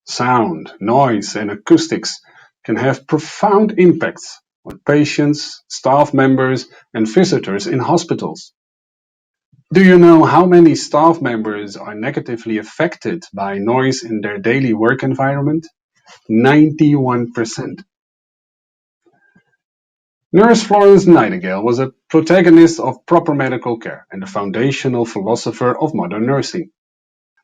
Sound, noise, and acoustics can have profound impacts on patients, staff members, and visitors in hospitals. Do you know how many staff members are negatively affected by noise in their daily work environment? 91%. Nurse Florence Nightingale was a protagonist of proper medical care and a foundational philosopher of modern nursing.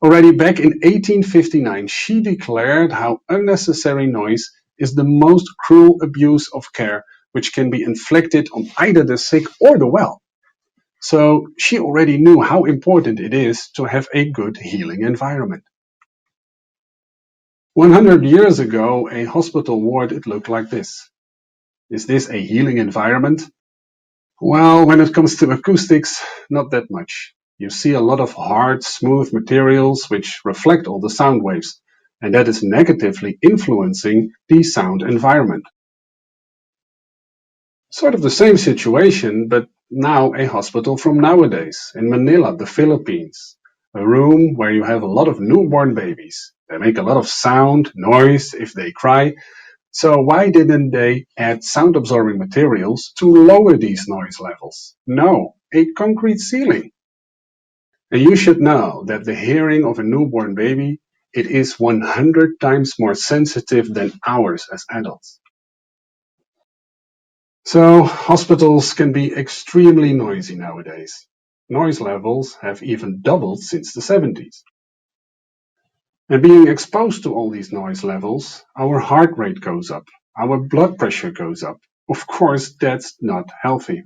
Already back in 1859, she declared how unnecessary noise is the most cruel abuse of care which can be inflicted on either the sick or the well. So she already knew how important it is to have a good healing environment. 100 years ago, a hospital ward, it looked like this. Is this a healing environment? Well, when it comes to acoustics, not that much. You see a lot of hard, smooth materials which reflect all the sound waves, and that is negatively influencing the sound environment. Sort of the same situation, but now a hospital from nowadays, in Manila, the Philippines. A room where you have a lot of newborn babies. They make a lot of sound, noise if they cry. So why didn't they add sound absorbing materials to lower these noise levels? No, a concrete ceiling. And you should know that the hearing of a newborn baby, it is 100 times more sensitive than ours as adults. So hospitals can be extremely noisy nowadays. Noise levels have even doubled since the 70s. And being exposed to all these noise levels, our heart rate goes up, our blood pressure goes up. Of course, that's not healthy.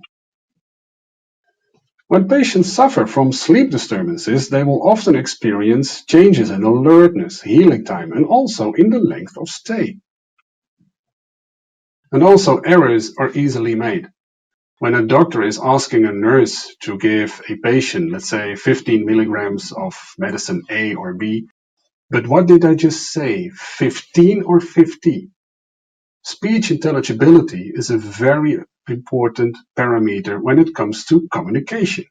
When patients suffer from sleep disturbances, they will often experience changes in alertness, healing time, and also in the length of stay. And also, errors are easily made. When a doctor is asking a nurse to give a patient, let's say 15 milligrams of medicine A or B, but what did I just say? 15 or 50? Speech intelligibility is a very important parameter when it comes to communication.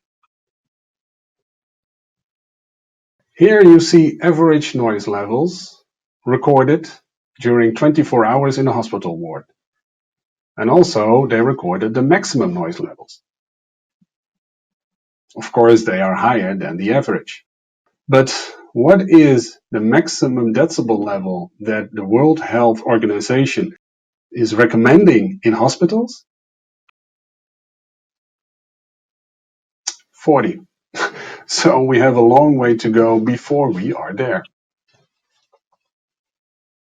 Here you see average noise levels recorded during 24 hours in a hospital ward. And also they recorded the maximum noise levels. Of course, they are higher than the average. But what is the maximum decibel level that the World Health Organization is recommending in hospitals? 40. So we have a long way to go before we are there.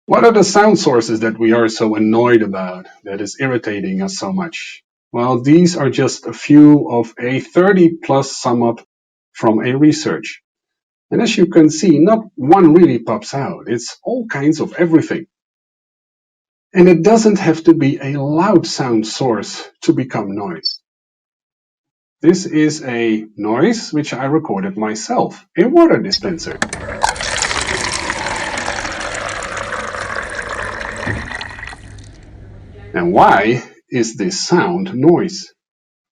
What are the sound sources that we are so annoyed about, that is irritating us so much? Well, these are just a few of a 30 plus sum up from a research. And as you can see, not one really pops out. It's all kinds of everything. And it doesn't have to be a loud sound source to become noise. This is a noise which I recorded myself, a water dispenser. And why is this sound noise?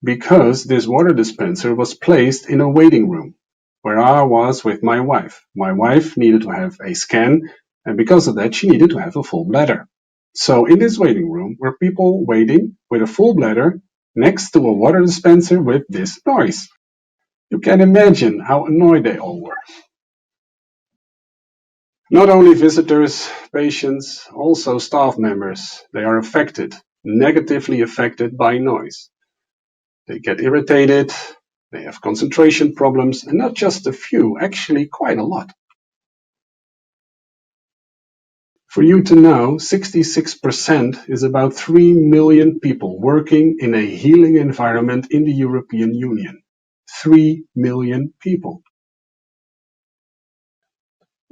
Because this water dispenser was placed in a waiting room where I was with my wife. My wife needed to have a scan, and because of that, she needed to have a full bladder. So in this waiting room were people waiting with a full bladder next to a water dispenser with this noise. You can imagine how annoyed they all were. Not only visitors, patients, also staff members, they are affected, negatively affected by noise. They get irritated, they have concentration problems, and not just a few, actually quite a lot. For you to know, 66% is about 3 million people working in a healing environment in the European Union. 3 million people.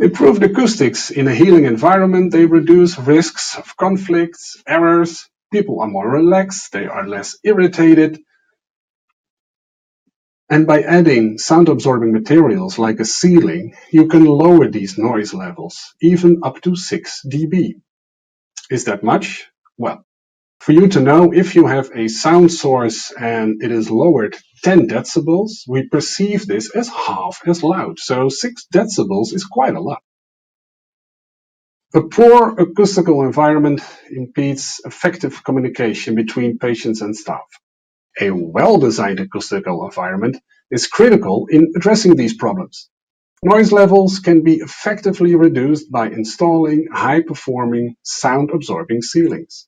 Improved acoustics in a healing environment, they reduce risks of conflicts, errors. People are more relaxed, they are less irritated. And by adding sound-absorbing materials like a ceiling, you can lower these noise levels, even up to 6 dB. Is that much? Well, for you to know, if you have a sound source and it is lowered 10 decibels, we perceive this as half as loud. So 6 decibels is quite a lot. A poor acoustical environment impedes effective communication between patients and staff. A well-designed acoustical environment is critical in addressing these problems. Noise levels can be effectively reduced by installing high-performing, sound-absorbing ceilings.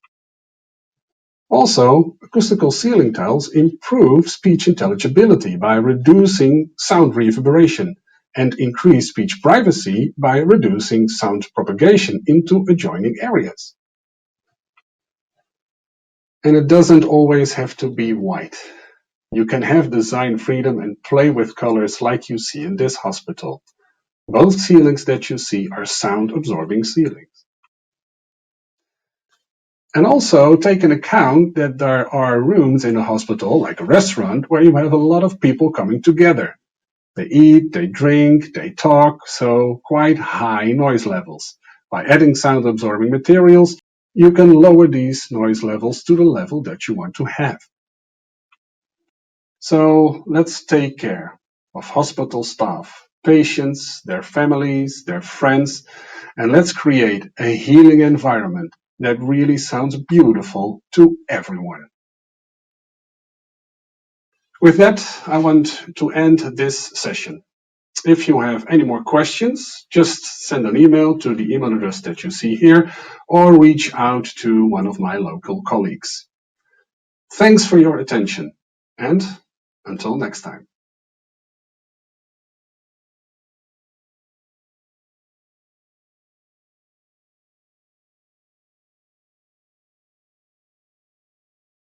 Also, acoustical ceiling tiles improve speech intelligibility by reducing sound reverberation and increase speech privacy by reducing sound propagation into adjoining areas. And it doesn't always have to be white. You can have design freedom and play with colors like you see in this hospital. Both ceilings that you see are sound-absorbing ceilings. And also take into account that there are rooms in a hospital, like a restaurant, where you have a lot of people coming together. They eat, they drink, they talk, so quite high noise levels. By adding sound-absorbing materials, you can lower these noise levels to the level that you want to have. So let's take care of hospital staff, patients, their families, their friends, and let's create a healing environment that really sounds beautiful to everyone. With that, I want to end this session. If you have any more questions, just send an email to the email address that you see here or reach out to one of my local colleagues. Thanks for your attention, and until next time.